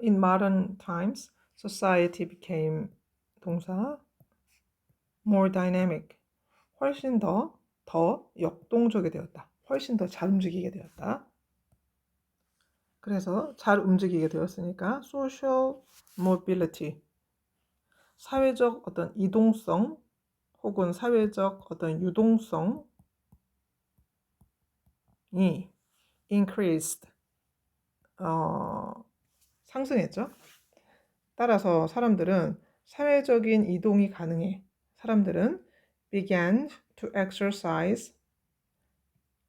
In modern times, society became 동사 more dynamic. 훨씬 더 역동적이 되었다. 훨씬 더 잘 움직이게 되었다. 그래서 잘 움직이게 되었으니까 social mobility, 사회적 어떤 이동성 혹은 사회적 어떤 유동성이 increased, 상승했죠. 따라서 사람들은 사회적인 이동이 가능해. 사람들은 began to exercise,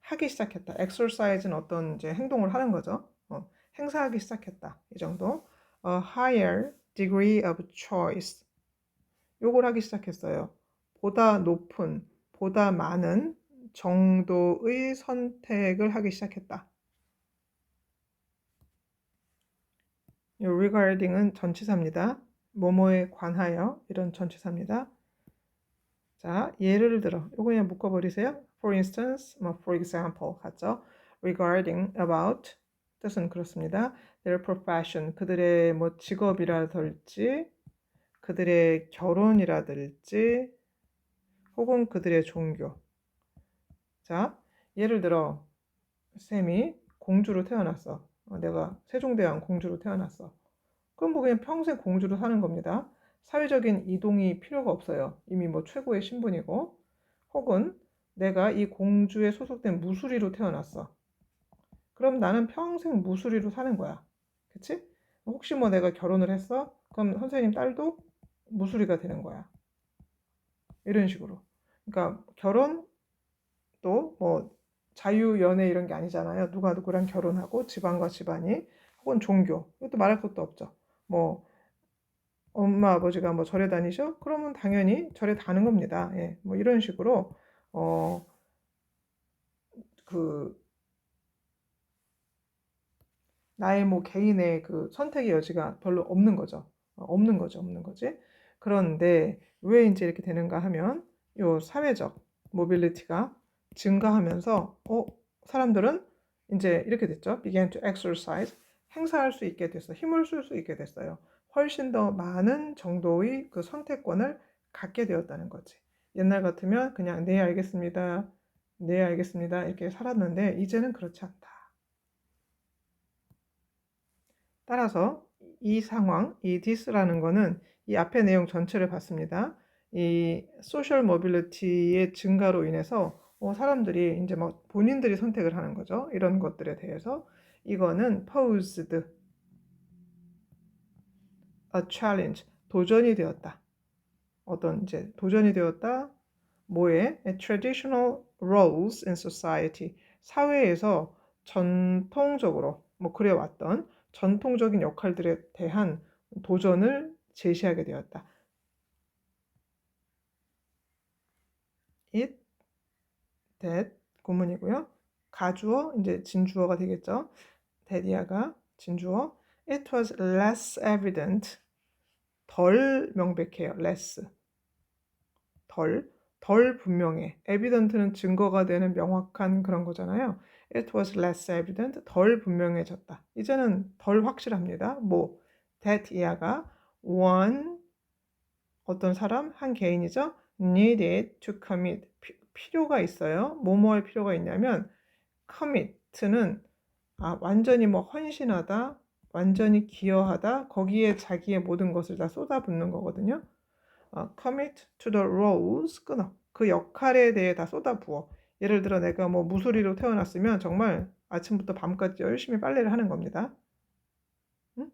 하기 시작했다. exercise는 어떤 이제 행동을 하는 거죠. 행사하기 시작했다. 이 정도. A higher degree of choice. 요걸 하기 시작했어요. 보다 높은, 보다 많은 정도의 선택을 하기 시작했다. 이 regarding은 전치사입니다. 뭐뭐에 관하여 이런 전치사입니다. 자, 예를 들어 이거 그냥 묶어버리세요. For instance, for example 같죠? Regarding, about 뜻은 그렇습니다. Their profession, 그들의 뭐 직업이라든지 그들의 결혼이라든지 혹은 그들의 종교. 자, 예를 들어 쌤이 공주로 태어났어. 내가 세종대왕 공주로 태어났어. 그럼 뭐 그냥 평생 공주로 사는 겁니다. 사회적인 이동이 필요가 없어요. 이미 뭐 최고의 신분이고. 혹은 내가 이 공주에 소속된 무수리로 태어났어. 그럼 나는 평생 무수리로 사는 거야. 그치? 혹시 뭐 내가 결혼을 했어? 그럼 선생님 딸도 무수리가 되는 거야. 이런 식으로. 그러니까 결혼도 뭐 자유 연애 이런 게 아니잖아요. 누가 누구랑 결혼하고 집안과 집안이 혹은 종교. 이것도 말할 것도 없죠. 뭐 엄마 아버지가 뭐 절에 다니셔? 그러면 당연히 절에 가는 겁니다. 예, 뭐 이런 식으로 어, 그 나의 뭐 개인의 그 선택의 여지가 별로 없는 거죠. 없는 거지. 그런데 왜 이제 이렇게 되는가 하면 요 사회적 모빌리티가 증가하면서 사람들은 이제 이렇게 됐죠. began to exercise, 행사할 수 있게 됐어. 힘을 쓸 수 있게 됐어요. 훨씬 더 많은 정도의 그 선택권을 갖게 되었다는 거지. 옛날 같으면 그냥 네 알겠습니다. 네 알겠습니다. 이렇게 살았는데 이제는 그렇지 않다. 따라서 이 상황, 이 this라는 거는 이 앞의 내용 전체를 봤습니다. 이 소셜 모빌리티의 증가로 인해서 사람들이 이제 막 본인들이 선택을 하는 거죠. 이런 것들에 대해서 이거는 posed a challenge, 도전이 되었다. 어떤 이제 도전이 되었다. 뭐에? traditional roles in society, 사회에서 전통적으로 뭐 그래왔던 전통적인 역할들에 대한 도전을 제시하게 되었다. it, that 구문이고요. 가주어 이제 진주어가 되겠죠. that이야가 진주어. It was less evident, 덜 명백해요. less, 덜 분명해. evident는 증거가 되는 명확한 그런 거잖아요. It was less evident, 덜 분명해졌다. 이제는 덜 확실합니다. 뭐 that 이하가 one, 어떤 사람, 한 개인이죠. needed to commit, 필요가 있어요. 뭐뭐 할 필요가 있냐면 commit는 완전히 뭐 헌신하다, 완전히 기여하다, 거기에 자기의 모든 것을 다 쏟아붓는 거거든요. commit to the roles, 끊어. 그 역할에 대해 다 쏟아부어. 예를 들어 내가 뭐 무소리로 태어났으면 정말 아침부터 밤까지 열심히 빨래를 하는 겁니다. 응?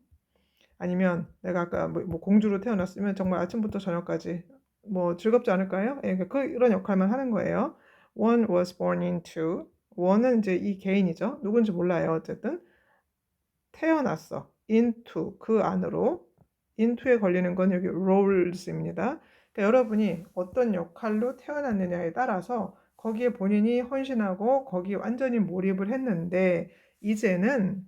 아니면 내가 아까 뭐 공주로 태어났으면 정말 아침부터 저녁까지 뭐 즐겁지 않을까요? 예, 그런 역할만 하는 거예요. One was born into, one은 이제 이 개인이죠. 누군지 몰라요. 어쨌든 태어났어. into, 그 안으로. into에 걸리는 건 여기 roles입니다. 그러니까 여러분이 어떤 역할로 태어났느냐에 따라서 거기에 본인이 헌신하고 거기에 완전히 몰입을 했는데 이제는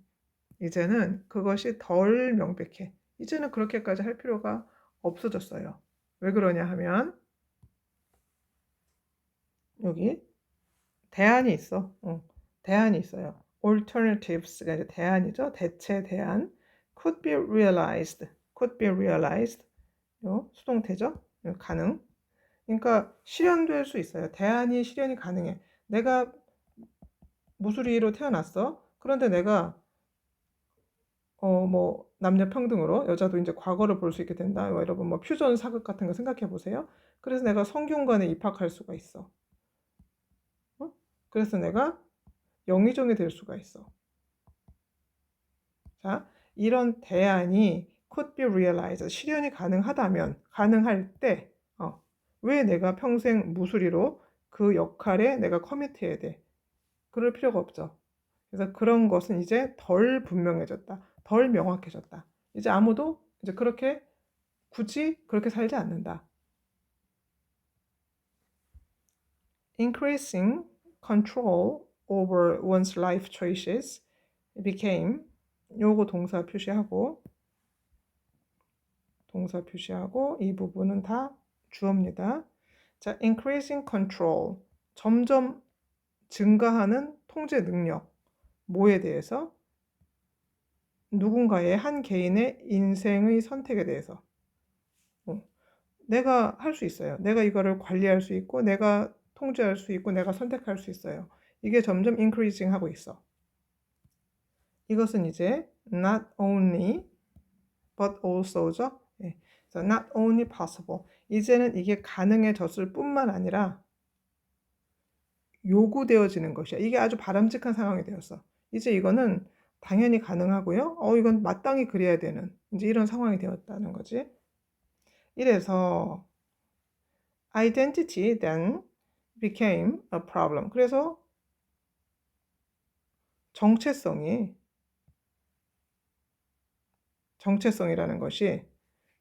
그것이 덜 명백해. 이제는 그렇게까지 할 필요가 없어졌어요. 왜 그러냐 하면 여기 대안이 있어. 대안이 있어요. alternatives가 이제 대안이죠. 대체 대안. could be realized. could be realized. 요 수동태죠. 요 가능. 그러니까 실현될 수 있어요. 대안이 실현이 가능해. 내가 무수리로 태어났어. 그런데 내가 뭐 남녀 평등으로 여자도 이제 과거를 볼 수 있게 된다. 여러분 뭐 퓨전 사극 같은 거 생각해 보세요. 그래서 내가 성균관에 입학할 수가 있어. 그래서 내가 영의정이 될 수가 있어. 자, 이런 대안이 could be realized, 실현이 가능하다면, 가능할 때, 왜 내가 평생 무수리로 그 역할에 내가 커미트해야 돼? 그럴 필요가 없죠. 그래서 그런 것은 이제 덜 분명해졌다. 덜 명확해졌다. 이제 아무도 이제 그렇게 굳이 그렇게 살지 않는다. Increasing control over one's life choices became, 요거 동사 표시하고 이 부분은 다 주어입니다. 자, increasing control, 점점 증가하는 통제 능력. 뭐에 대해서? 누군가의 한 개인의 인생의 선택에 대해서. 내가 할 수 있어요. 내가 이거를 관리할 수 있고, 내가 통제할 수 있고, 내가 선택할 수 있어요. 이게 점점 increasing 하고 있어. 이것은 이제 not only but also죠. 예. So not only possible. 이제는 이게 가능해졌을 뿐만 아니라 요구되어지는 것이야. 이게 아주 바람직한 상황이 되었어. 이제 이거는 당연히 가능하고요. 이건 마땅히 그래야 되는 이제 이런 상황이 되었다는 거지. 이래서 identity then became a problem. 그래서 정체성이라는 것이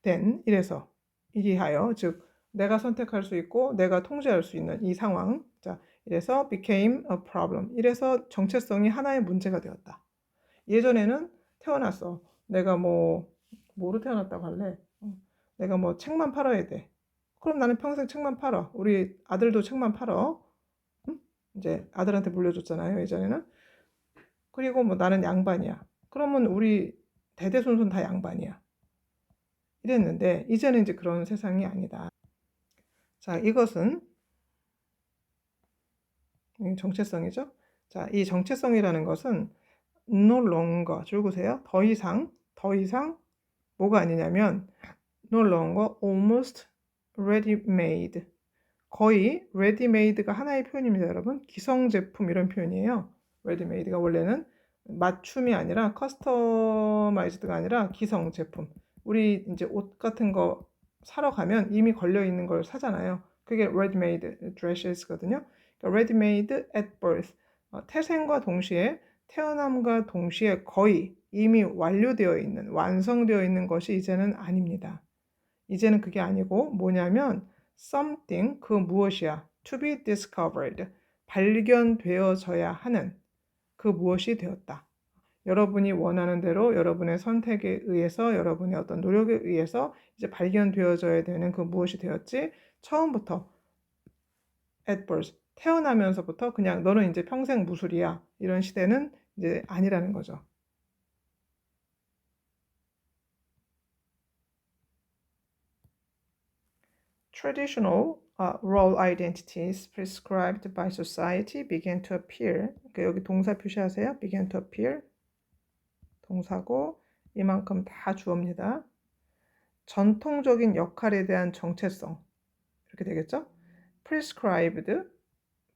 then 이래서 이리하여 즉 내가 선택할 수 있고 내가 통제할 수 있는 이 상황. 자, 이래서 became a problem. 이래서 정체성이 하나의 문제가 되었다. 예전에는 태어났어. 내가 뭐로 태어났다고 할래? 내가 뭐 책만 팔아야 돼. 그럼 나는 평생 책만 팔아. 우리 아들도 책만 팔아. 응? 이제 아들한테 물려줬잖아요, 예전에는. 그리고 뭐 나는 양반이야. 그러면 우리 대대손손 다 양반이야. 이랬는데 이제는 이제 그런 세상이 아니다. 자, 이것은 정체성이죠. 자, 이 정체성이라는 것은 no longer, 줄구세요. 더 이상 뭐가 아니냐면 no longer almost ready-made. 거의 ready-made가 하나의 표현입니다, 여러분. 기성제품 이런 표현이에요. ready-made가 원래는 맞춤이 아니라 커스터마이즈드가 아니라 기성제품. 우리 이제 옷 같은 거 사러 가면 이미 걸려 있는 걸 사잖아요. 그게 ready-made dresses거든요. 그러니까 ready-made at birth. 태생과 동시에 태어남과 동시에 거의 이미 완료되어 있는, 완성되어 있는 것이 이제는 아닙니다. 이제는 그게 아니고 뭐냐면 something, 그 무엇이야? to be discovered, 발견되어져야 하는 그 무엇이 되었다. 여러분이 원하는 대로 여러분의 선택에 의해서 여러분의 어떤 노력에 의해서 이제 발견되어져야 되는 그 무엇이 되었지? 처음부터 at birth, 태어나면서부터 그냥 너는 이제 평생 무술이야. 이런 시대는 이제 아니라는 거죠. Traditional role identities prescribed by society began to appear. 여기 동사 표시하세요. began to appear. 동사고 이만큼 다 주어입니다. 전통적인 역할에 대한 정체성. 이렇게 되겠죠? prescribed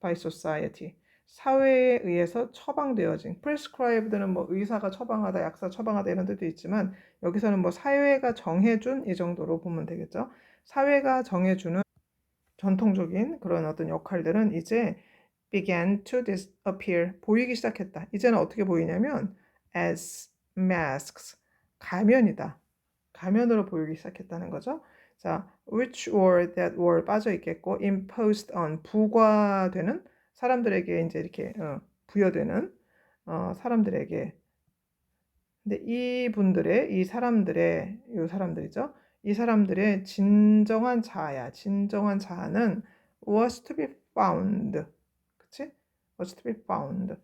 by society. 사회에 의해서 처방되어진. prescribed는 뭐 의사가 처방하다, 약사 처방하다 이런 뜻도 있지만 여기서는 뭐 사회가 정해준 이 정도로 보면 되겠죠? 사회가 정해주는 전통적인 그런 어떤 역할들은 이제 began to disappear, 보이기 시작했다. 이제는 어떻게 보이냐면 as masks, 가면이다. 가면으로 보이기 시작했다는 거죠. 자, which or that were 빠져 있겠고 imposed on, 부과되는 사람들에게 이제 이렇게 부여되는 사람들에게. 근데 이 사람들이죠. 이 사람들의 진정한 자아야. 진정한 자아는 was to be found. 그치? was to be found.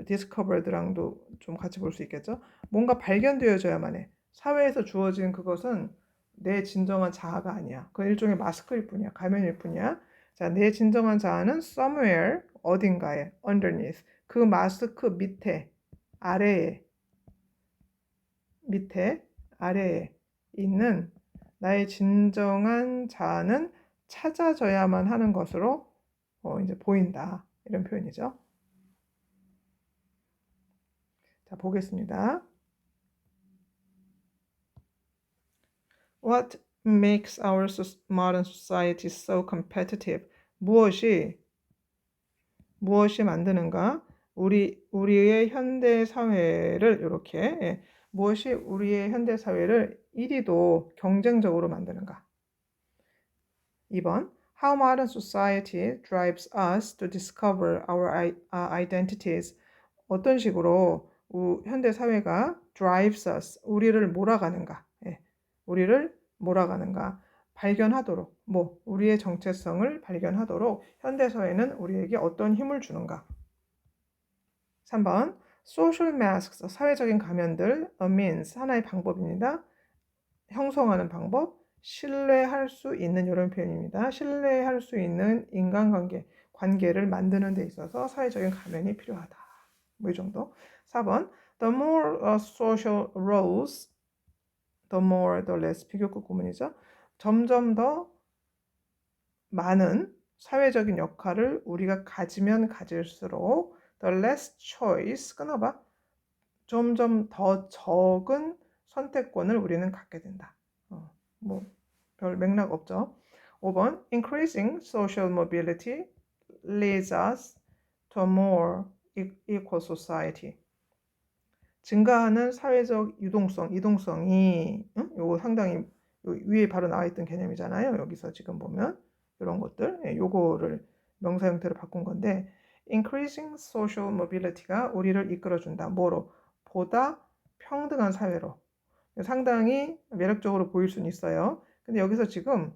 discovered랑도 좀 같이 볼 수 있겠죠? 뭔가 발견되어져야만 해. 사회에서 주어진 그것은 내 진정한 자아가 아니야. 그건 일종의 마스크일 뿐이야. 가면일 뿐이야. 자, 내 진정한 자아는 somewhere, 어딘가에, underneath. 그 마스크 밑에, 아래에, 아래에 있는 나의 진정한 자아는 찾아져야만 하는 것으로 이제 보인다. 이런 표현이죠. 자, 보겠습니다. What makes our modern society so competitive? 무엇이 만드는가? 우리의 현대 사회를 이렇게 무엇이 우리의 현대 사회를 이리도 경쟁적으로 만드는가? 2번 How modern society drives us to discover our identities. 어떤 식으로 현대 사회가 drives us, 우리를 몰아가는가? 우리를 몰아가는가? 발견하도록, 우리의 정체성을 발견하도록 현대 사회는 우리에게 어떤 힘을 주는가? 3번 social masks, 사회적인 가면들, a means, 하나의 방법입니다. 형성하는 방법, 신뢰할 수 있는 이런 표현입니다. 신뢰할 수 있는 인간관계, 관계를 만드는 데 있어서 사회적인 가면이 필요하다. 이 정도. 4번 the more social roles, the more, the less, 비교급 구문이죠. 점점 더 많은 사회적인 역할을 우리가 가지면 가질수록 the less choice, 끊어봐. 점점 더 적은 선택권을 우리는 갖게 된다. 별 맥락 없죠. 5번 increasing social mobility leads us to a more equal society. 증가하는 사회적 이동성이 요거 상당히 위에 바로 나와 있던 개념이잖아요. 여기서 지금 보면 이런 것들, 요거를 명사 형태로 바꾼 건데 increasing social mobility가 우리를 이끌어준다. 뭐로? 보다 평등한 사회로. 상당히 매력적으로 보일 수는 있어요. 근데 여기서 지금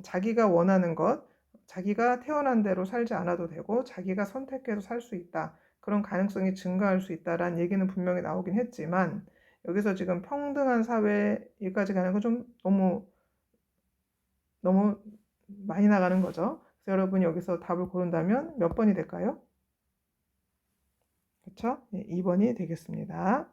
자기가 원하는 것, 자기가 태어난 대로 살지 않아도 되고 자기가 선택해서 살 수 있다. 그런 가능성이 증가할 수 있다라는 얘기는 분명히 나오긴 했지만 여기서 지금 평등한 사회 여기까지 가는 건 좀 너무 많이 나가는 거죠. 그래서 여러분이 여기서 답을 고른다면 몇 번이 될까요? 그렇죠? 네, 2번이 되겠습니다.